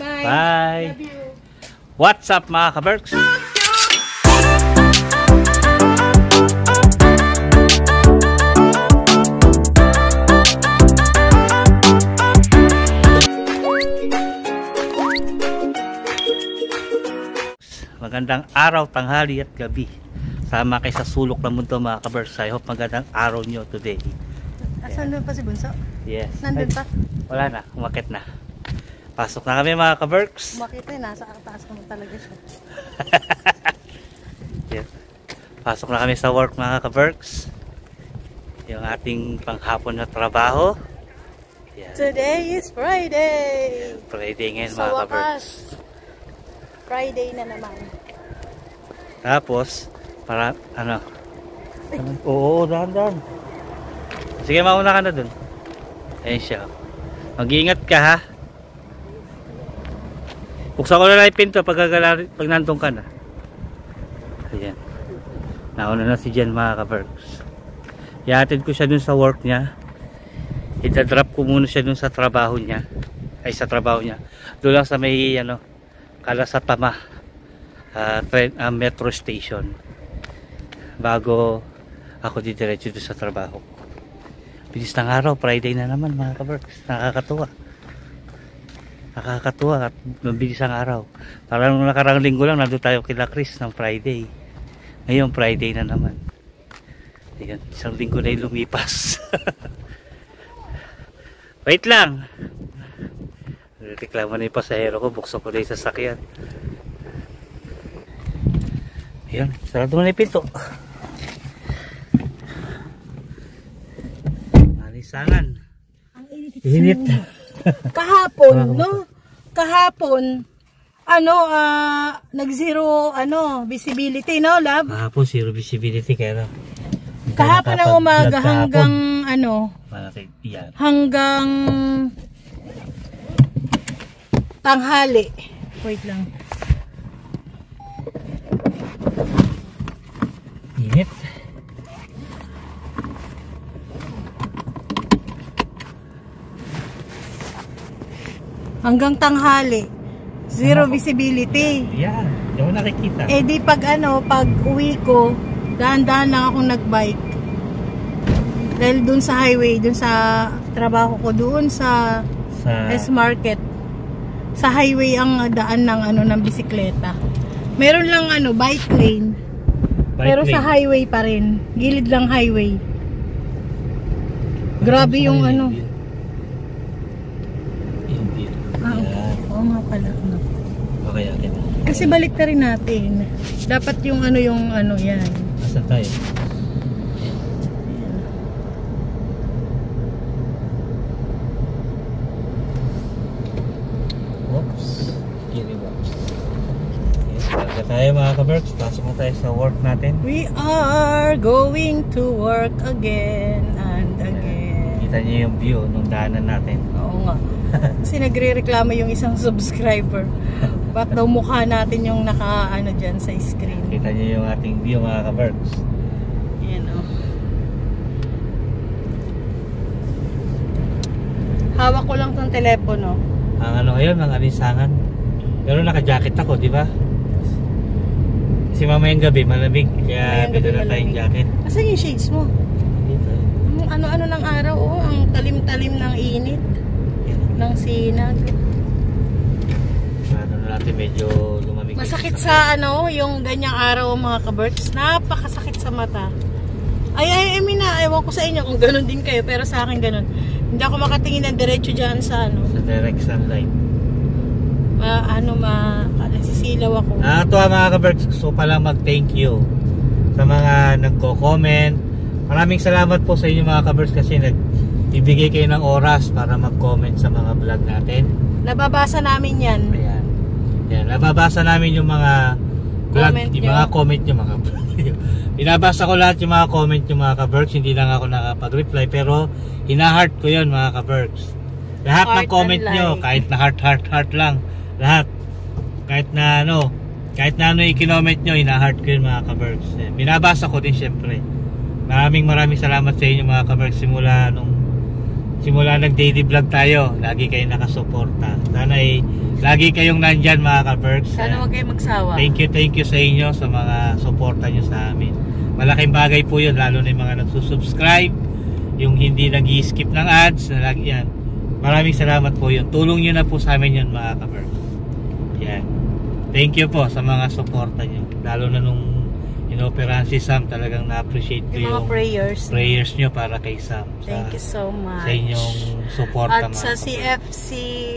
Bye. Bye. Love you. What's up mga kaberks? Magandang araw, tanghali at gabi. Sama kayo sa sulok ng mundo mga kaberks. I hope magandang araw nyo today. Asan doon pa si Bunso? Yes. Nandun pa? Wala na, umakit na. Pasok na kami mga kaberks. Umakit na, nasa taas naman talaga siya. Yes. Pasok na kami sa work mga kaberks. Yung ating panghapon na trabaho. Yes. Today is Friday. Friday ngayon Sa mga wakas, kaberks. Friday na naman. Tapos, para ano? Oo, dahan-dahan. Sige, mauna ka na dun. Ayun siya. Mag-iingat ka ha. Buksan ko na lang yung pinto pag nandun ka na. Ayan. Nauna na si Jen mga kaberks. Iatid ko siya dun sa work niya. Itadrop ko muna siya dun sa trabaho niya. Ay sa trabaho niya. Doon lang sa may ano, Kalasatama metro station. Bago ako didiretso dun sa trabaho. Bilis ng araw, Friday na naman mga kaberks. Nakakatuwa. Nakakatuwa at mabilis ang araw. Parang nakarang linggo lang nandun tayo kila Chris ng Friday. Ngayon Friday na naman. Ayan, isang linggo na yung lumipas. Wait lang. Reklamo na yung pasahero ko. Buksan ko na yung sasakyan. Ayan, sarado mo na yung pinto. Alisangan. Ang Init. Kahapon, no? Kahapon, nag-zero, visibility, no, love? Kahapon, zero visibility kaya na. Kahapon ng umaga hanggang, yan. hanggang tanghali. Wait lang. Init. Hanggang tanghali. Zero visibility. Yan, hindi ako nakikita. Eh di pag pag uwi ko, dahan-dahan lang akong nagbike. Dahil dun sa highway, dun sa trabaho ko, doon sa S-Market. Sa highway ang daan ng bisikleta. Meron lang bike lane. Pero sa highway pa rin. Gilid lang highway. Grabe yung Oo nga pala. Okay, okay. Kasi balik na rin natin. Dapat yung yan. Asa tayo? Oops. Kiri-wops. Talaga tayo mga kaberks. Pasok na tayo sa work natin. We are going to work again and again. Kita niyo yung view nung daanan natin. Oo nga. Kasi nagre-reklamo yung isang subscriber. Ba't daw mukha natin yung dyan sa screen. Kita niyo yung ating view mga kaberks. Yan Hawak ko lang tong telepono. Ang ngayon, ang alisangan. Pero naka-jacket ako, di ba? Kasi mamayang gabi, malamig. Kaya bidala tayong jacket. Asan yung shades mo? Dito. Ano ng araw, ang talim-talim ng init. Ng sinag. Natin medyo lumamig. Masakit sa yung ganyang araw mga kaberks. Napakasakit sa mata. I mean ewan ko sa inyo kung ganun din kayo, pero sa akin ganun. Hindi ako makatingin ng diretso dyan sa sa direct sunlight. Nasisilaw ako. Nakakatuwa mga kaberks. Gusto pala mag-thank you sa mga nagko-comment. Maraming salamat po sa inyo mga kaberks kasi ibigay kayo ng oras para mag-comment sa mga vlog natin. Nababasa namin yan. Ayan. Yan, nababasa namin yung mga vlog, yung mga comment nyo mga vlog. Binabasa ko lahat yung mga comment nyo mga kaberks. Hindi lang ako nakapag-reply pero hina-heart ko yun mga kaberks. Lahat ng comment nyo, kahit na heart lang. Lahat. Kahit na i-comment nyo, hina-heart ko yun mga kaberks. Binabasa ko din syempre. Maraming salamat sa inyo mga kaberks. Simula nag daily vlog tayo, lagi kayo nakasuporta. Sana lagi kayong nandyan mga ka-Berks. Sana wag kayo magsawa. Thank you sa inyo sa mga suporta nyo sa amin. Malaking bagay po yun, lalo na yung mga nagsusubscribe, yung hindi nag-i-skip ng ads, na lagi yan. Maraming salamat po yun. Tulong nyo na po sa amin yun mga ka-Berks. Yan. Thank you po sa mga suporta nyo. Lalo na nung inoperahan si Sam, talagang na-appreciate ko yung prayers nyo para kay Sam. Thank you so much. Sa inyong suporta. At sa CFC.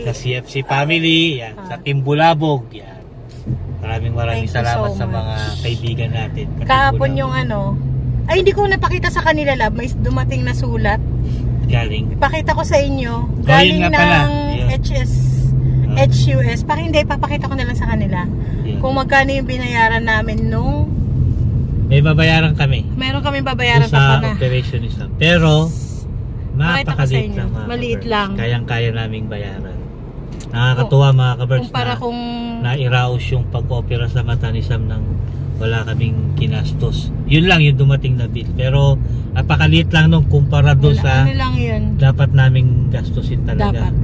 Sa CFC family, yan. Sa Team Bulabog, yan. Maraming salamat sa mga kaibigan natin. Kahapon yung ay hindi ko napakita sa kanila lab, may dumating na sulat. Galing. Ipakita ko sa inyo. Galing ng HUS. Hindi, papakita ko na lang sa kanila. Yeah. Kung magkano yung binayaran namin nung may babayaran kami. Meron kami babayaran pa na. Operation isa. Pero napakaliit lang. Maliit lang. Kayang-kaya naming bayaran. Nakakatuwa mga ka-Berks. Kumpara kung nairaos yung pag-opera sa mata ni Sam nang wala kaming kinastos. Yun lang yung dumating na bill. Pero napakaliit lang nung kumpara doon sa lang yun. Dapat naming gastusin talaga. Dapat,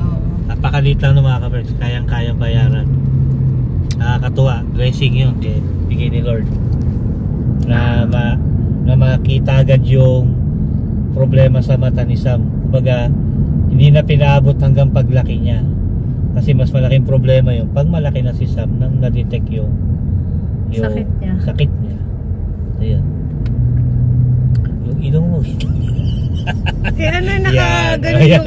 napakaliit lang ng mga ka-Berks. Kayang-kayang bayaran. Nakakatuwa. Blessing yun. Bigay ni Lord. Na makita agad yung problema sa mata ni Sam. Kumbaga, hindi na pinaabot hanggang paglaki niya. Kasi mas malaking problema yung pag malaki na si Sam nang na-detect yung sakit niya. Ayun. Yung ilong mo. Kaya nakagaling yung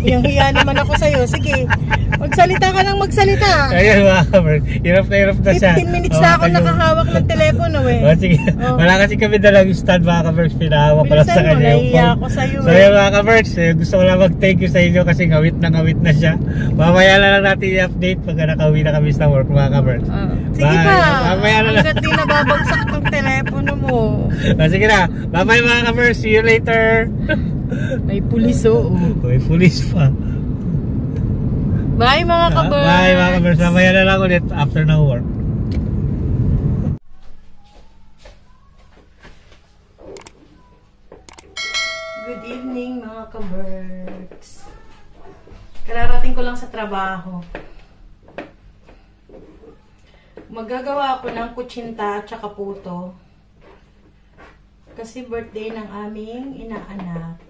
Yung hiya naman ako sa'yo. Sige, magsalita ka lang magsalita. Ayun mga ka-Berks, hirap na siya. 15 minutes na ako nakahawak ng telepono Sige, wala kasi kami dalang stand mga ka-Berks, pinahawak ko lang sa kanya. Nahiya ako sa'yo. So yun mga ka-Berks, gusto ko lang mag-thank you sa inyo kasi ngawit na siya. Mamaya na lang natin i-update pag nakauwi na kami sa work mga ka-Berks. Sige pa, hanggat di nababagsak ng telepono mo. Sige na, bye-bye mga ka-Berks, see you later. May pulis May pulis pa. Bye mga ka-Berks. Bye mga ka-Berks. Mamaya na lang ulit after ng work. Good evening mga ka-Berks. Kararating ko lang sa trabaho. Magagawa ako ng kutsinta at saka puto. Kasi birthday ng aming inaanak.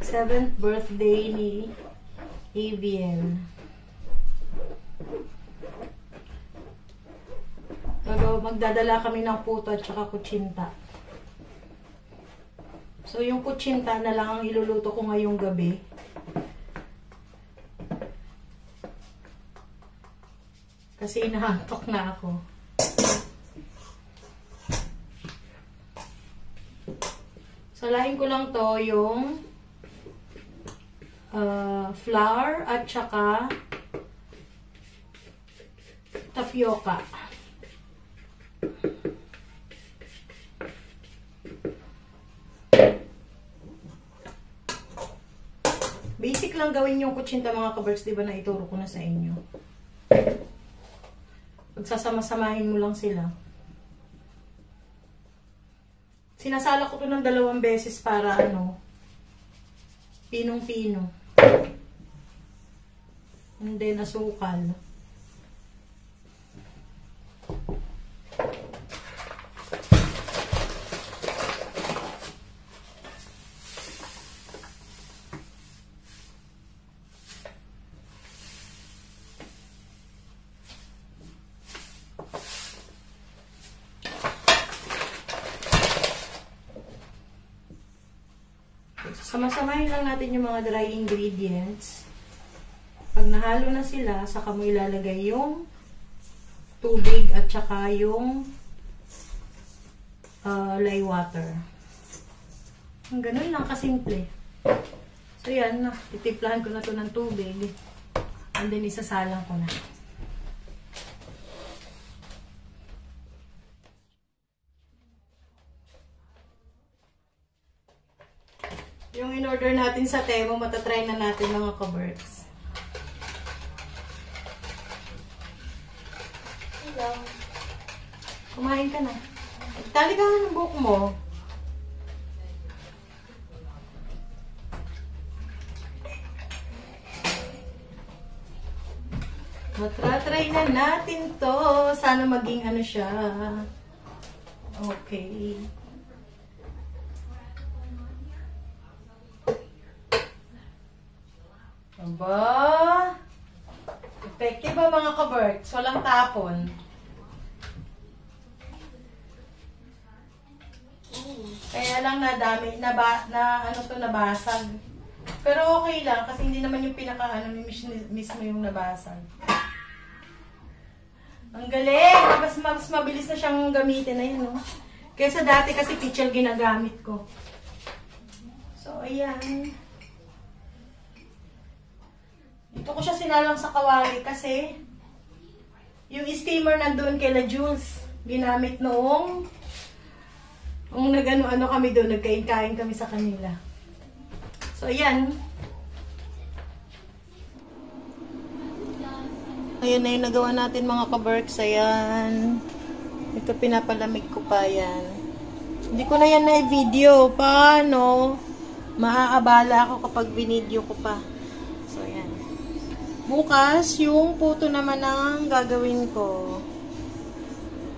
7th birthday ni Avian. Magdadala kami ng puto at saka kutsinta. So yung kutsinta na lang ang iluluto ko ngayong gabi. Kasi inaantok na ako. Salahin ko lang to yung flour at saka tapioca. Basic lang gawin yung kutsinta mga ka-Berks, diba na ituro ko na sa inyo. Pagsasama-samahin mo lang sila. Sinasala ko to ng 2 beses para pinong-pino. And then asukal. Sama-samahin lang natin yung mga dry ingredients. Pag nahalo na sila, saka mo ilalagay yung tubig at saka yung lye water. Ganun lang kasimple. So yan na, titimplahan ko na to ng tubig. And then isasalang ko na. Yung in-order natin sa Temo, matatry na natin mga ka-Berks. Hello. Kumain ka na. Tali ka ng buhok mo. Matratry na natin to. Sana maging ano siya. Okay. Aba. Effective ba mga ka-Berks? Walang tapon. Kaya lang nadami, nabasag. Pero okay lang kasi hindi naman yung mismo yung nabasag. Ang galing! Mas mabilis na siyang gamitin na yun, no? Kaysa dati kasi pitchel ginagamit ko. So, ayan. Ito ko siya sinalang sa kawali kasi yung steamer nandun kay La Jules. Ginamit noong nag-ano kami doon, nagkain-kain kami sa kanila. So, ayan. Ayan na yung nagawa natin mga ka-Berks. Ayan. Ito pinapalamig ko pa yan. Hindi ko na yan na-video. Paano? Maaabala ako kapag binidyo ko pa. So, ayan. Bukas, yung puto naman ang gagawin ko.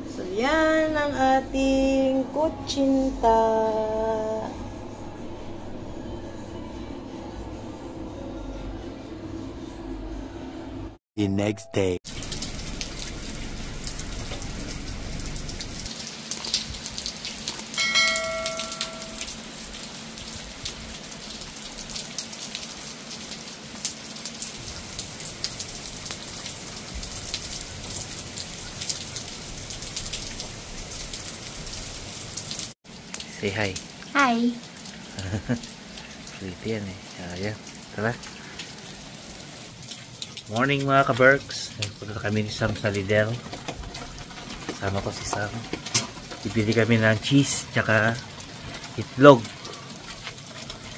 So, yan ang ating kutsinta. The next day. Say hi. Hi. Pretty yan eh. Ayan. Tara. Morning mga ka-Berks. Punta kami ni Sam sa Lidl. Kasama ko si Sam. Bibili kami ng cheese tsaka itlog.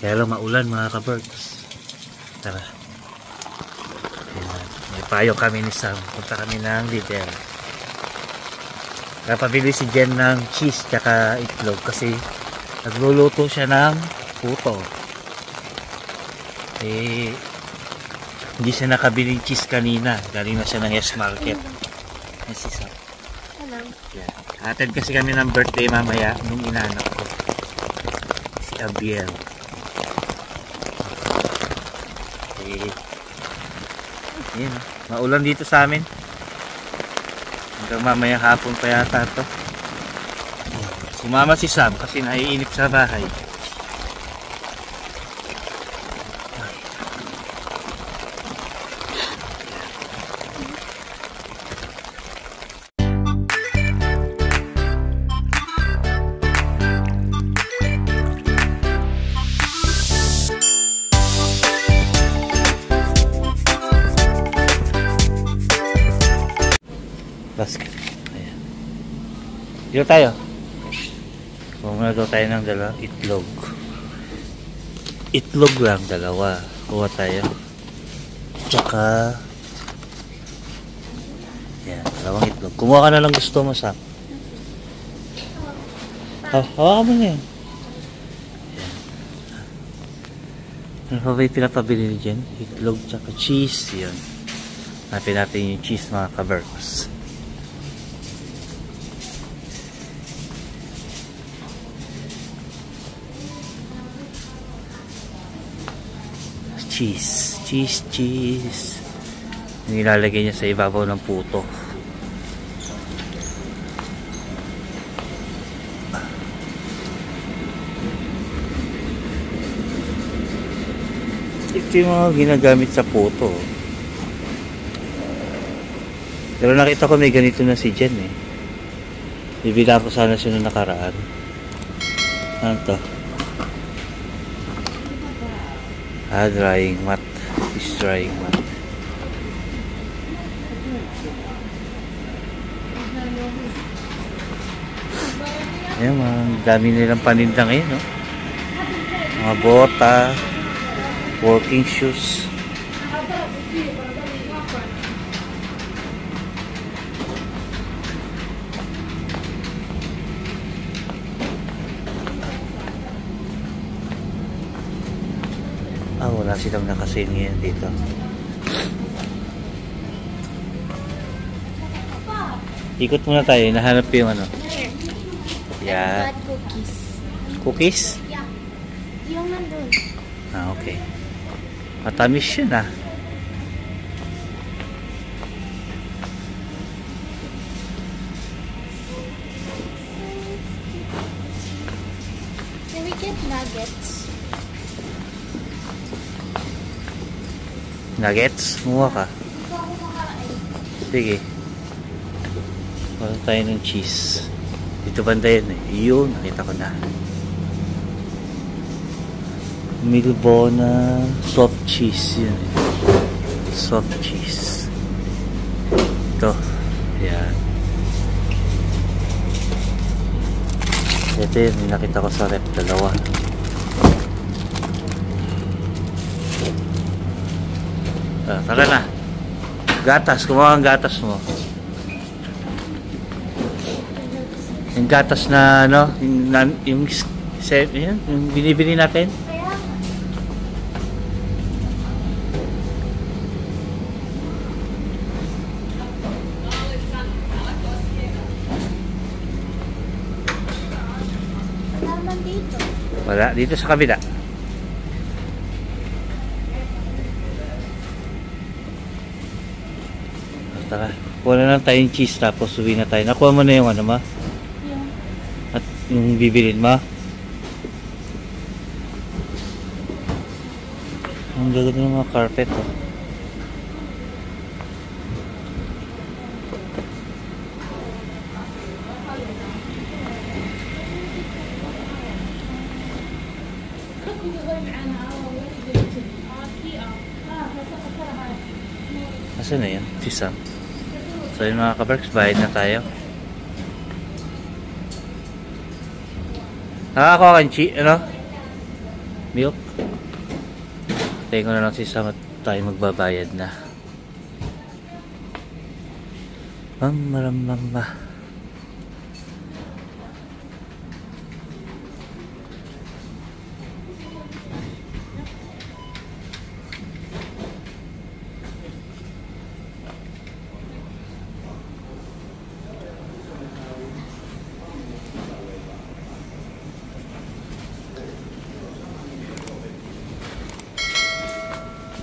Kaya lang maulan mga ka-Berks. Tara. Ayan. May payo kami ni Sam. Punta kami ng Lidl. Napabili si Jen ng cheese tsaka itlog kasi nagluluto siya ng puto. Hindi siya nakabili cheese kanina. Galing na siya ng S-Market. Yes, isa. Hello. Yeah. Hatid kasi kami ng birthday mamaya nung inanak ko. Si Abiel. Yun. Maulan dito sa amin. Hanggang mamaya hapon pa yata ito. Sumama si Sam kasi naiinip sa bahay. Basket. Ayan. Dito tayo. Kumuha daw tayo ng dalawang itlog. Itlog lang, dalawa. Kuha tayo. Tsaka yan, dalawang itlog. Kumuha ka na lang gusto mo, Sam. Hawakan mo na yan. Yan. Ano pa ba yung pinapabili ni Jen? Itlog tsaka cheese. Yan. Hanapin natin yung cheese mga ka-Berks. Cheese. Nilalagay niya sa ibabaw ng puto. Ito yung mga ginagamit sa puto. Pero nakita ko may ganito na si Jen eh. Bibila ko sana siya nung nakaraan. Ano to? Drying mat. Fish drying mat. Ayan, mga dami nilang paninda ngayon, no? Mga bota, working shoes. Wala silang nakasin ngayon dito. Ikot muna tayo. Nahanap ko yung ano. Here. Yan. Got cookies. Cookies? Yeah. Yung nandun. Ah, okay. Matamis yun ah. Can we get nuggets? Nuggets? Muha ka. Ito ako makain. Sige. Wala tayo ng cheese. Dito banda yun eh. Yun, nakita ko na. Milbona soft cheese yun eh. Soft cheese. Ito. Yan. Ito yun, nakita ko sa rep. Dalawa. Ah, tara na. Gatas. Kumuha ang gatas mo. Yung gatas na ano, yung binibili natin. Kaya, wala man dito. Wala, dito sa kabila. Tara, kuha na lang tayong cheese tapos uwi na tayo. Nakuha mo na yung ano ma? Yung At yung bibilin ma? Ang gagawin ng mga carpet oh. Asan na yan? Si Sam. So yun mga kabarks, bayad na tayo. Nakakakuha kang ano? Milk? Tayo ko na lang si Sam at tayo magbabayad na. Maramamba.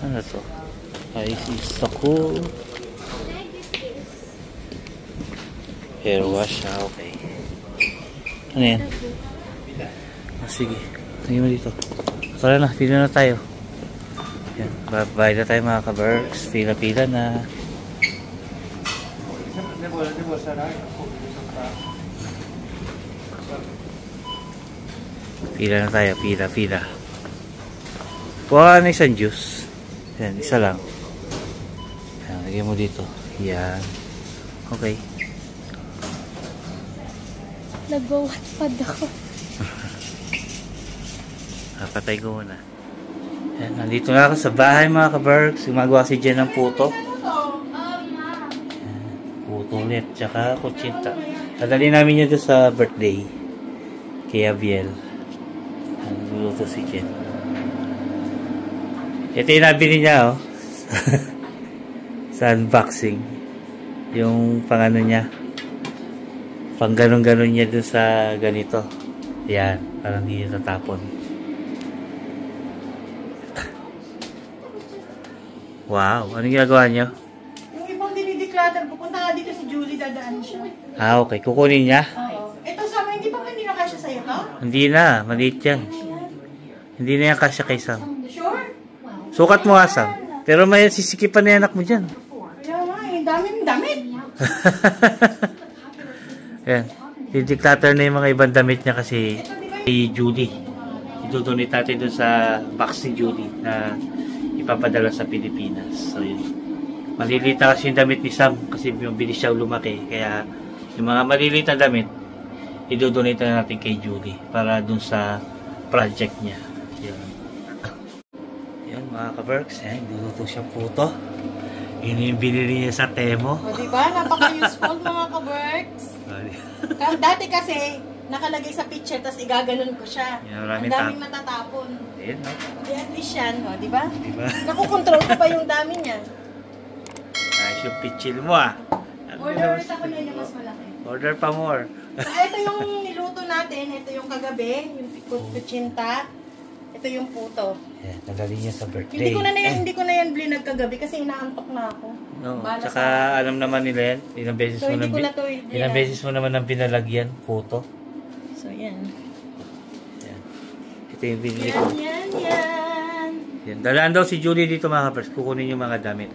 Ano to? Ice is cool. Hair wash, okay. Ano yan? Ah, sige. Sige mo dito. Tara na, pila na tayo. Yan, bayad na tayo mga ka-berks. Pila-pila na. Pila na tayo, pila. Kuha na isang juice. Yan, isa lang. Yan, lagyan mo dito. Yan. Okay. nag-wattpad ako. Patay ko muna. Yan, nandito na ako sa bahay mga ka-berks. Gumagawa si Jen ng puto. Puto ulit. Tsaka kutsinta. Nadali namin yun doon sa birthday. Kay Abiel. Nagluto si Jen. Ito yung nabili niya, oh. Sa unboxing. Yung pang-ano niya. Pang ganon-ganon niya doon sa ganito. Yan. Parang hindi niya tatapon. Wow. Anong ginagawa niyo? Yung ibang dinideclutter, pupunta nga dito si Julie, dadaan siya. Ah, okay. Kukunin niya? Oo. Ito sa amin, hindi na kasya sa'yo, ha? Hindi na. Maliit yan. Hindi na yan kasya kay Sam. Sure? Sukat mo nga, Sam. Pero may sisikipan na anak mo dyan. Kaya nga, daming damit. Yan. Dideclutter na yung mga ibang damit niya kasi kay Judy. Idudonate natin doon sa box ni Judy na ipapadala sa Pilipinas. So, yun. Maliliit na kasi yung damit ni Sam kasi bilis siya lumaki. Kaya yung mga maliliit na damit, idudonate na natin kay Judy para doon sa project niya. Yan. Yan mga ka-berks. Yan, niluto siyang puto. Yun yung binili niya sa Temo. O, diba? Napaka-useful mga ka-works. Dati kasi, nakalagay sa picture, tapos igaganon ko siya. Yan, ang daming natatapon. Yan, no? At least yan, o, diba? Diba? Nakukontrol ko pa yung dami niya. Ayos yung pitchil mo, ah. O, Order ulit ako na yung mas malaki. Order pa more. So, ito yung niluto natin. Ito yung kagabi, yung kutsinta. Ito yung puto. Yan, nadali niya sa birthday. Hindi ko na yan blinag kagabi kasi inaantok na ako. No, tsaka alam naman nila yan. Ilang beses So, hindi ko na to ilang beses mo naman ang pinalagyan, puto. So, yan. Yan. Ito yung binili ko. Yan. Yan. Dalaan daw si Julie dito mga kapers. Kukunin yung mga damit.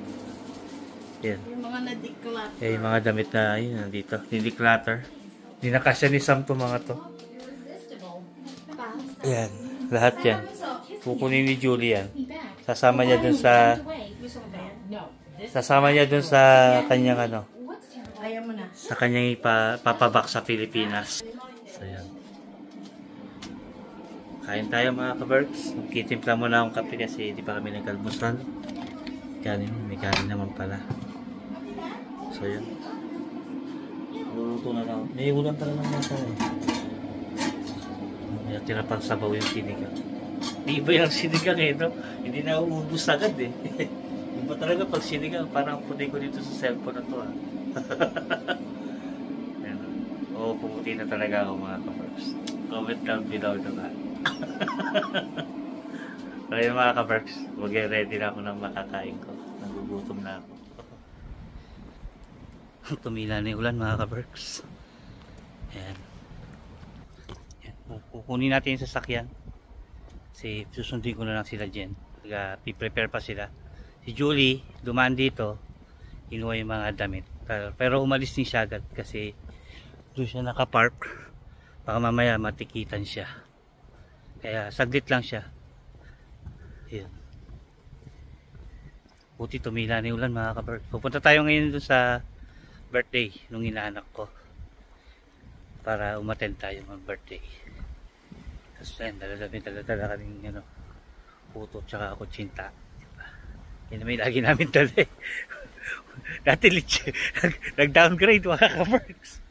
Yan. Yung mga na-declutter. Yan yung mga damit na yun, nandito. Hindi-declutter. Hindi na kasya ni Sam to mga to. Yan. Lahat yan. Kukunin ni Julie yan. Sasama niya dun sa kanyang ano. Ayaw mo na. Sa kanyang ipapabak sa Pilipinas. So yan. Kain tayo mga ka-Berks. Magkitimpla muna akong kape kasi hindi pa kami nag-almusal. May kanin naman pala. So yan. Luluto na lang. May ulan pala ng masa eh. May tinapang sabaw yung sinigang. Iba yung sinigang eh, no? Hindi na uubos agad eh. Iba talaga pag sinigang. Parang puti ko dito sa cellphone na to ah. Oo, pumuti na talaga ako mga ka-Berks. Comment down below naman. Kaya mga ka-Berks, mag-ready na ako ng makakain ko. Nagugutom na ako. Tumila na yung ulan mga ka-Berks. Ayan. Kukunin natin yung sasakyan. Kasi susundin ko na lang sila dyan. Piprepare pa sila. Si Julie, dumaan dito. Inuha yung mga damit. Pero umalis din siya agad kasi doon siya nakapark. Baka mamaya matikitan siya. Kaya saglit lang siya. Ayan. Buti tumila na yung ulan mga ka-Berks. Pupunta tayo ngayon doon sa birthday nung inaanak ko para umattend tayo ng birthday. Tapos dala kaming puto tsaka kutsinta. Yan naman lagi namin dala eh. Dati nag-downgrade mga ka-Berks.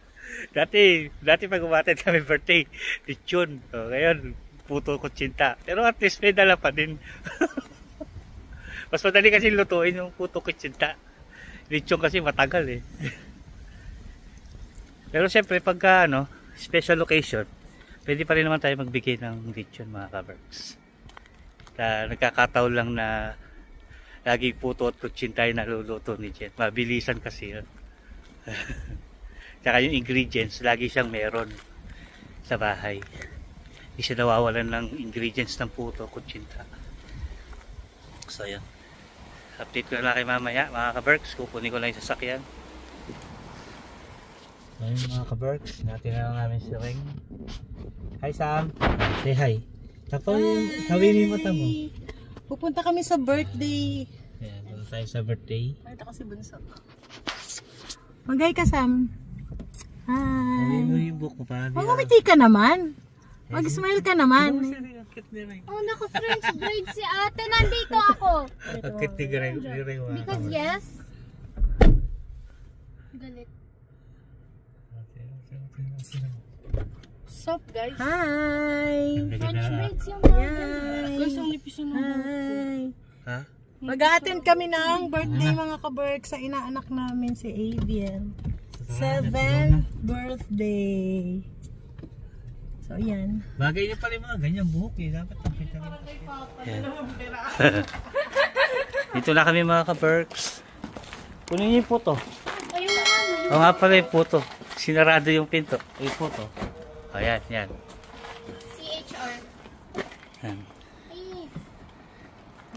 Dati pag umattend kami birthday lechon. So, ngayon puto kutsinta. Pero at least may dala pa din. Mas madali kasi lutuin yung puto kutsinta. Lechon kasi matagal eh. Pero siyempre pagka special occasion, pwede pa rin naman tayo magbigay ng lechon mga ka-Berks. Nagkakataon lang na lagi puto at kutsinta yung naluluto ni Jen. Mabilisan kasi yun. Tsaka yung ingredients, lagi siyang meron sa bahay. Hindi siya nawawalan ng ingredients ng puto at kutsinta. So yun. Update ko na lang kay mamaya mga ka-Berks. Kukunin ko lang yung sasakyan. Ayun mga ka-Berks, natin na lang namin si Ring. Hi Sam! Say hi! Tapos, hawin yung mata mo. Pupunta kami sa birthday. Ayan, punta tayo sa birthday. Pakita ko si Bunso. Mag-hi ka Sam. Hi! Hawin mo yung book mo pa. Magumiti ka naman. Mag-smile ka naman. Oh, naku, French braid si ate. Nandito ako. Akit ni Ring. Because yes. Galit. Sup guys? Hi! French braids yung Yan! Guys, ang nipis yung Hi! Ha? Mag-a-attend kami ng birthday mga ka-Berks sa inaanak namin si Avian. 7th birthday. So, yan. Bagay niya pala yung mga ganyan buhok eh. Dapat nakita ko. Dito na kami mga ka-Berks. Kunin niyo yung puto. Ayun na nga. O nga pala yung puto. Sinarado yung pinto. Yung puto. Ayan, yan. CHR. Yan. Ay.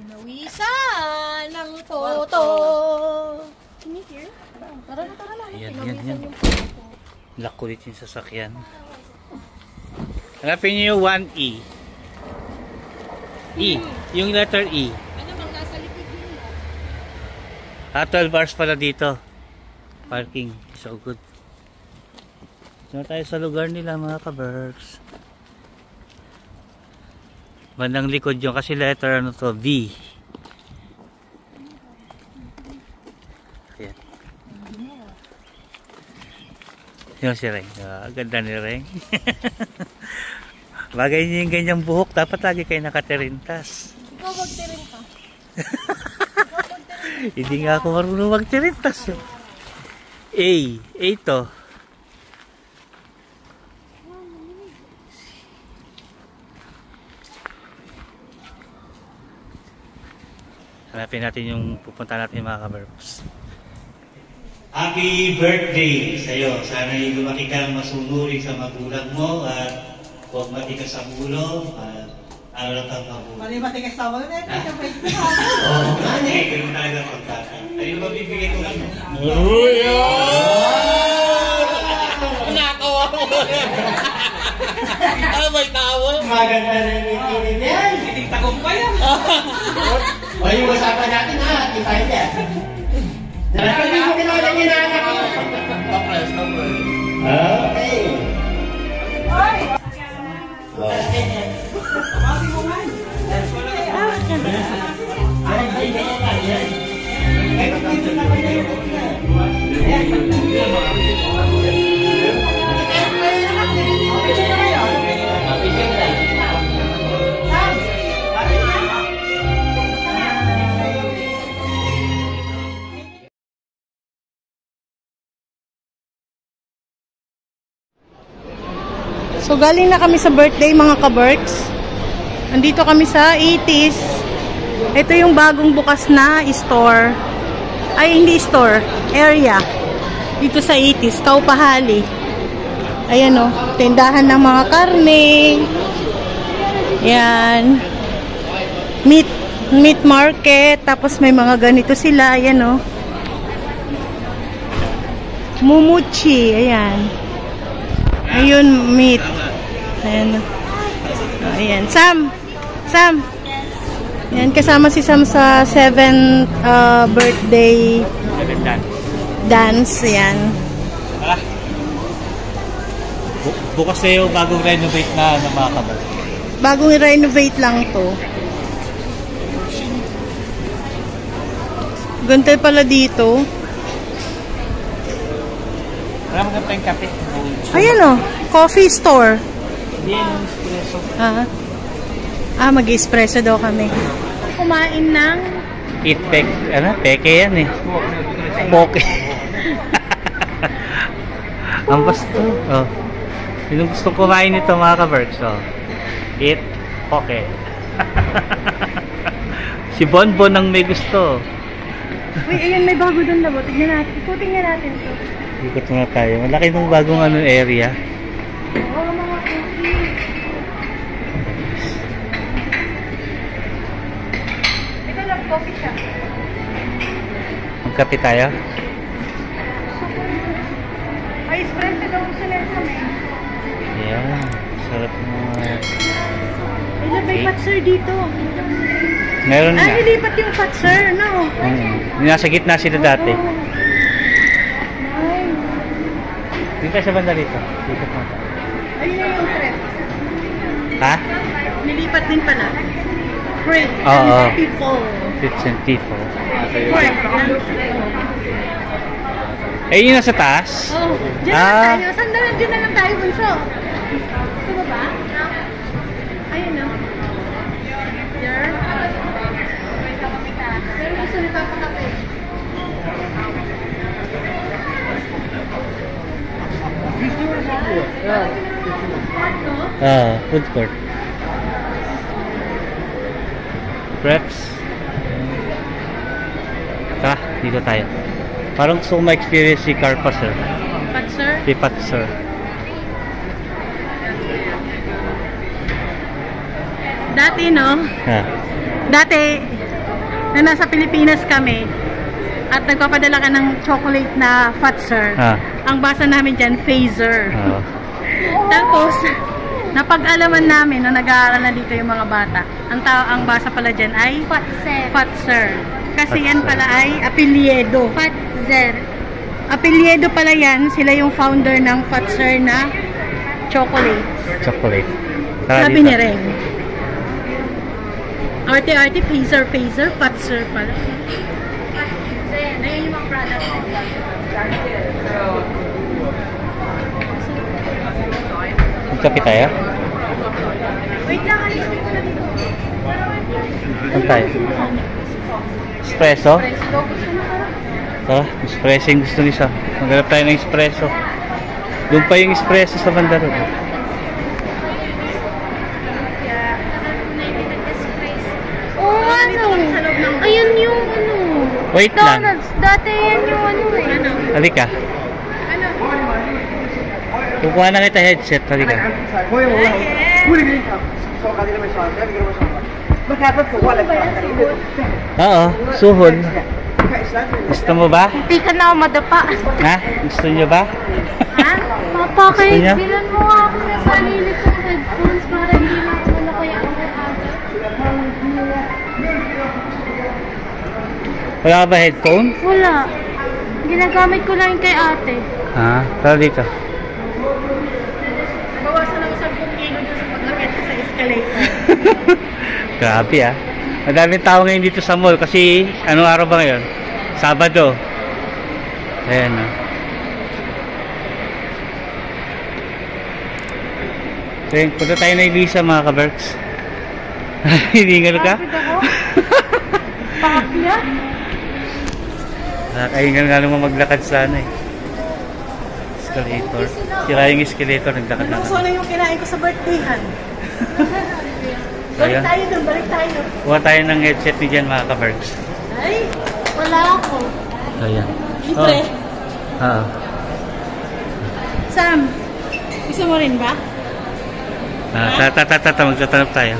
Nawisan ng photo. Can you hear? Tara na. Ayan, yan. Lock ulit yung sasakyan. Hanapin niyo yung 1E. E. Yung letter E. Ano bang nasa likod yun? 12 hours pala dito. Parking. So good. Dito tayo sa lugar nila mga ka-Berks. Bandang likod yung kasi letter V. Ayan. Yung si Reng. Ganda ni Reng. Bagay niyo yung ganyang buhok. Dapat lagi kayo nakatirintas. Ikaw magtirin ka. Hindi nga ako marunong magtirintas. A to. Hanapin natin yung pupunta natin mga kaberbs. Happy birthday sa'yo. Sana'y lumaki kang masunurin sa magulang mo at huwag matigas sa ulo at aral kang mabuti. Mali matigas sa ulo na ito. Oo, ganun talaga pagkata. Ayun ba bibigay ko lang? Nakawa mo! May tawa? Maganda na yung itinid yan. Itigtakong pa yan. O yung usapan natin ha, kita niya. Hindi ko kinala niya na anak ko. Okay. So galing na kami sa birthday mga ka-Berks. Andito kami sa 80s. Ito yung bagong bukas na store. Ay hindi store, area. Dito sa 80s, Kaupahali. Ayan o, tindahan ng mga karne. Ayan. Meat market. Tapos may mga ganito sila. Ayan o. Mumuchi. Ayan. Ayun, meat. Ayan. Ayan. Sam! Ayan, kasama si Sam sa 7th birthday dance. Ayan. Bukas na yung bagong renovate na mga kabar. Bagong renovate lang to. Ganda pala dito. Wala mo pa yung kape. Ayan o, coffee store. Hindi yan yung espresso. Mag-espresso daw kami. Kumain ng peke yan eh. Poke. Ang basto. Oh. Yung gusto kumain nito mga ka-Berks. Oh. Poke. Si Bonbon ang may gusto. Uy, ayun, may bago doon labo. Tignan natin. Ikutin natin ito. Ikot nga tayo. Malaki nung bagong area. Oo, mga coffee. Ito lang, coffee shop. Magkape tayo? Ay, espresso daw gusto na ito. Ayan. Sarap mga... Ay, may Fatser dito. Meron nga. Nilipat yung Fatser, no? Nasa gitna sila dati. Dito sa banda dito. Dito po. Ayun na yung thread. Ha? Nilipat din pala. Thread Oo. and people. Fits and people. Thread. Eh, yun nasa taas? Oh, dyan na lang tayo. Saan na lang? Dyan na lang tayo, bunso. Ito ba ba? Ayun na. Here. Pero gusto nyo papakape. Food court. Preps. Dito tayo. Parang gusto ko ma-experience si Fatser. Fatser? Si Fatser. Dati, no? Dati, na nasa Pilipinas kami, at nagpapadala ka ng chocolate na Fatser. Ang basa namin dyan, Phaser. Tapos, napag-alaman namin na nag-aaral na dito yung mga bata. Ang basa pala dyan ay Fatser. Kasi yan pala ay apelyedo. Fatser. Apelyedo pala yan. Sila yung founder ng Fatser na chocolate. Sabi ni Reng. Arte-arte, Phaser, Fatser pala. Ayun yung mga product. Magkape tayo? Wait lang, alisin ko na dito. Saan tayo? Espresso? Gusto mo parang Tara, espresso yung gusto nisa. Maghanap tayo ng espresso. Doon pa yung espresso sa banda ron. Oo, ano? Ayun yung ano. Wait lang. Donuts. Dati yan yung ano eh. Halika. Kukuha na kita headset. Halika. Oo, suhod. Gusto mo ba? Hindi ka na ako madapa. Ha? Gusto nyo ba? Ha? Papa, Gusto kahit niya? bilan mo nga ako sa sarili kong headphones para hindi na ako kaya ako agad. Wala ka ba headphone? Wala. Ginagamit ko lang yung kay ate. Ha? Tara dito. Nabawasan ako 10 kilo doon sa pag-akit sa escalator. Grabe ah. Madaming tao ngayon dito sa mall kasi anong araw ba ngayon? Sabado. Ayan ah. So, punta tayo na Elisa mga ka-Berks. Hiningal ka? Pakapya? Nakakahingal nga naman maglakad sana eh. Escalator. Sira yung escalator, naglakad na. Ano yung kinain ko sa birthday-han? Ayan. Balik tayo. Kuha tayo ng headset ni Jan mga ka-Berks. Ay, Wala ako. Ayan. libre. Oo. Sam, gusto mo rin ba? Magtatanong tayo.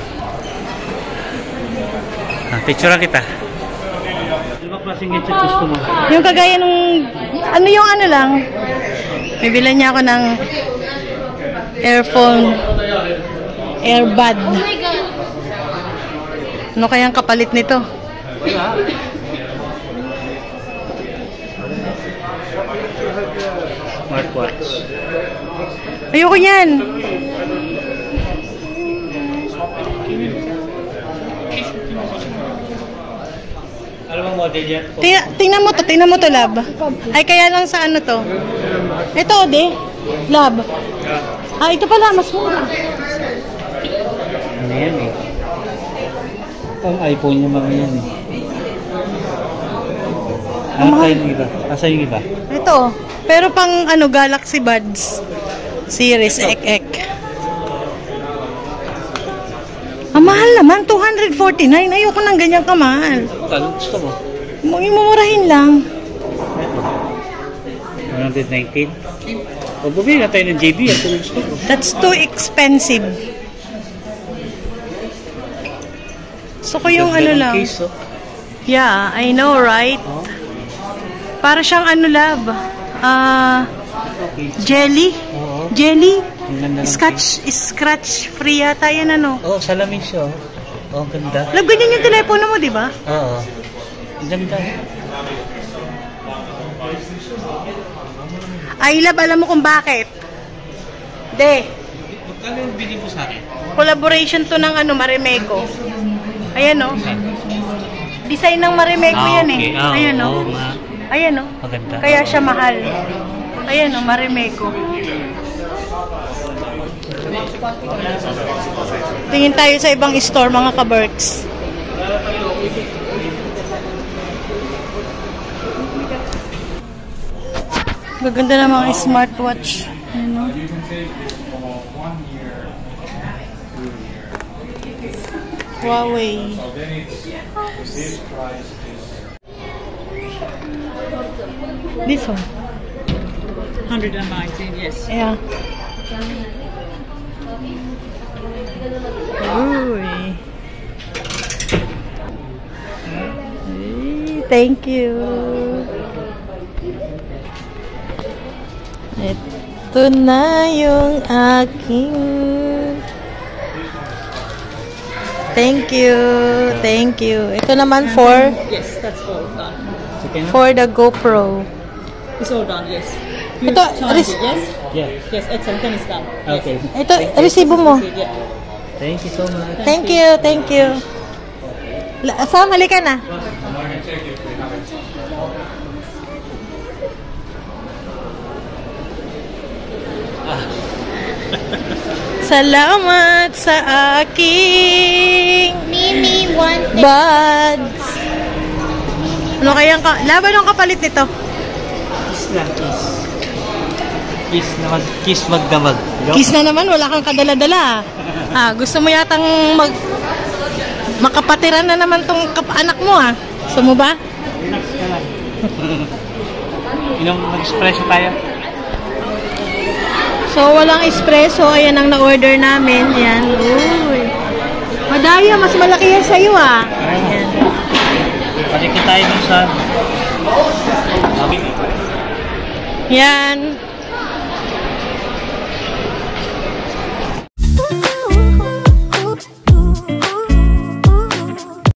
Picture lang kita. Ano ba klaseng headset gusto mo? Yung kagaya nung, ano yung ano lang, bibilan niya ako ng earphone, earbud. Oh my God. Ano kayang kapalit nito? Smartwatch. Ayoko yan. Ano bang model yan? Tingnan mo to, lab. Ay, kaya lang sa ano to. Ito, de. Lab. Ah, ito pala, mas mura. Ano yan eh? Ang iPhone yung mga yan eh. Asa yung iba? Asa yung iba? Ito, pero pang ano, Galaxy Buds Series XX. Ang mahal naman, 249. Ayoko ng ganyan kamahal. Ano gusto mo? Mumurahin lang. 119? O bumili na tayo ng JB. Ito gusto ko. That's too expensive. So ko yung ano lang. Case, oh. Yeah, I know, right? Para siyang ano, lab. Jelly. Oo. Jelly. Ang ganda ng Scratch free yata yan, ano. oh, salamin siya. Oh, ganda. Lab, ganyan yung telepono mo, di ba? Oo. Ang ganda. Ay, lab, alam mo kung bakit? De, Magkano yung bili mo sa akin? collaboration to ng ano, Marimego. Ayan, oh. Design ng Marimego yan eh. Ayan, oh. Ayan, oh. Maganda. Kaya siya mahal. Ayan, oh, Marimego. Tingin tayo sa ibang store, mga ka-Berks. Gaganda na mga smartwatch. Ano? Huawei. This one. 119, yes. Yeah. Uy. Thank you. Ito na yung aking. Thank you. Thank you. Ito naman for Yes, that's all done. for the GoPro. It's all done, yes. Ito, Charge it, yes? Yeah. Yes, excellent. Then it's done. Okay. Ito, resibo mo. Yeah. Thank you so much. Thank you, thank you. Sam, halika na. Salamat sa aking Mimi wanted. buds. Mimi Ano kaya laban ng kapalit nito? Kiss lang, kiss. Kiss naman, kiss magdamag. Kiss na naman, wala kang kadala-dala. Gusto mo yatang makapatiran na naman tong anak mo Gusto mo ba? Relax ka lang. Mag-espresso tayo. So, walang espresso. Ayan ang na-order namin. Ayan. Uy. Madaya, mas malaki yan sa'yo Ayan. Balik tayo dun sa... Yan.